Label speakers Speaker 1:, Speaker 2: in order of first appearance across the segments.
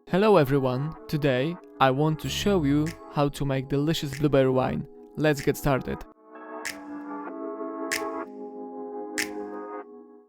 Speaker 1: Hello everyone, today I want to show you how to make delicious blueberry wine. Let's get started.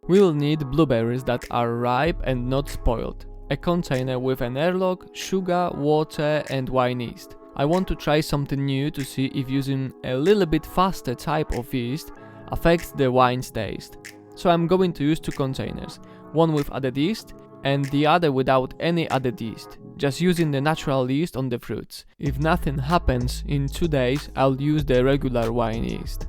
Speaker 1: We will need blueberries that are ripe and not spoiled, a container with an airlock, sugar, water and wine yeast. I want to try something new to see if using a little bit faster type of yeast affects the wine's taste. So I'm going to use two containers, one with added yeast and the other without any added yeast, just using the natural yeast on the fruits. If nothing happens in 2 days, I'll use the regular wine yeast.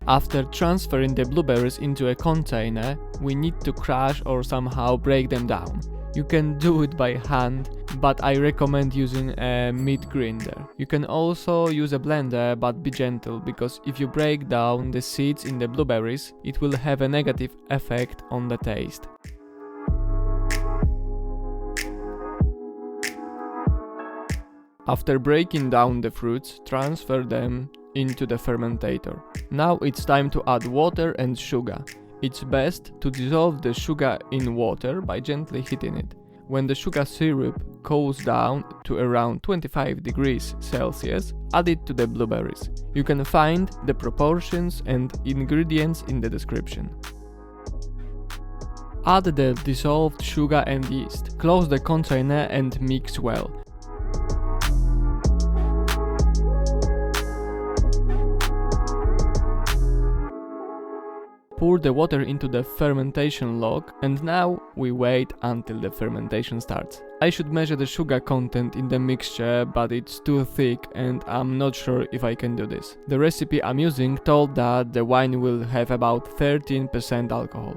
Speaker 1: After transferring the blueberries into a container, we need to crush or somehow break them down. You can do it by hand, but I recommend using a meat grinder. You can also use a blender, but be gentle, because if you break down the seeds in the blueberries, it will have a negative effect on the taste. After breaking down the fruits, transfer them into the fermentator. Now it's time to add water and sugar. It's best to dissolve the sugar in water by gently heating it. When the sugar syrup cools down to around 25 degrees Celsius, add it to the blueberries. You can find the proportions and ingredients in the description. Add the dissolved sugar and yeast. Close the container and mix well. Pour the water into the fermentation log and now we wait until the fermentation starts. I should measure the sugar content in the mixture, but it's too thick and I'm not sure if I can do this. The recipe I'm using told that the wine will have about 13% alcohol.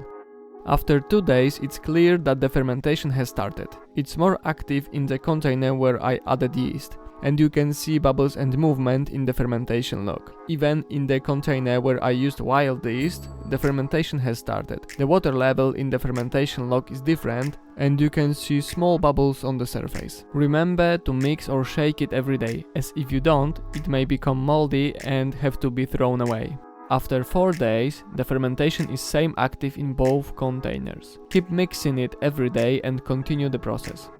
Speaker 1: After 2 days, it's clear that the fermentation has started. It's more active in the container where I added yeast, and you can see bubbles and movement in the fermentation log. Even in the container where I used wild yeast, the fermentation has started. The water level in the fermentation log is different and you can see small bubbles on the surface. Remember to mix or shake it every day, as if you don't, it may become moldy and have to be thrown away. After 4 days, the fermentation is same active in both containers. Keep mixing it every day and continue the process.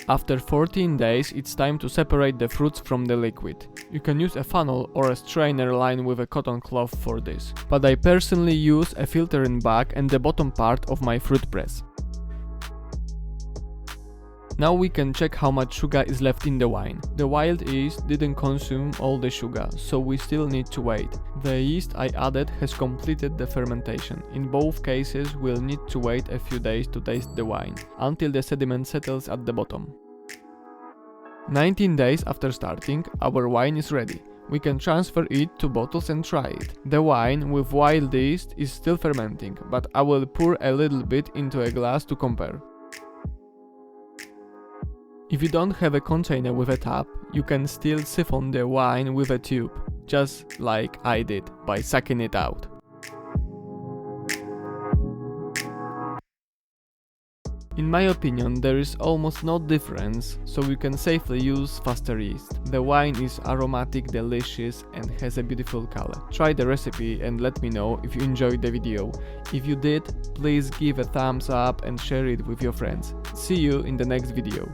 Speaker 1: After 14 days, it's time to separate the fruits from the liquid. You can use a funnel or a strainer lined with a cotton cloth for this, but I personally use a filtering bag and the bottom part of my fruit press. Now we can check how much sugar is left in the wine. The wild yeast didn't consume all the sugar, so we still need to wait. The yeast I added has completed the fermentation. In both cases, we'll need to wait a few days to taste the wine, until the sediment settles at the bottom. 19 days after starting, our wine is ready. We can transfer it to bottles and try it. The wine with wild yeast is still fermenting, but I will pour a little bit into a glass to compare. If you don't have a container with a tap, you can still siphon the wine with a tube, just like I did, by sucking it out. In my opinion, there is almost no difference, so you can safely use faster yeast. The wine is aromatic, delicious and has a beautiful color. Try the recipe and let me know if you enjoyed the video. If you did, please give a thumbs up and share it with your friends. See you in the next video.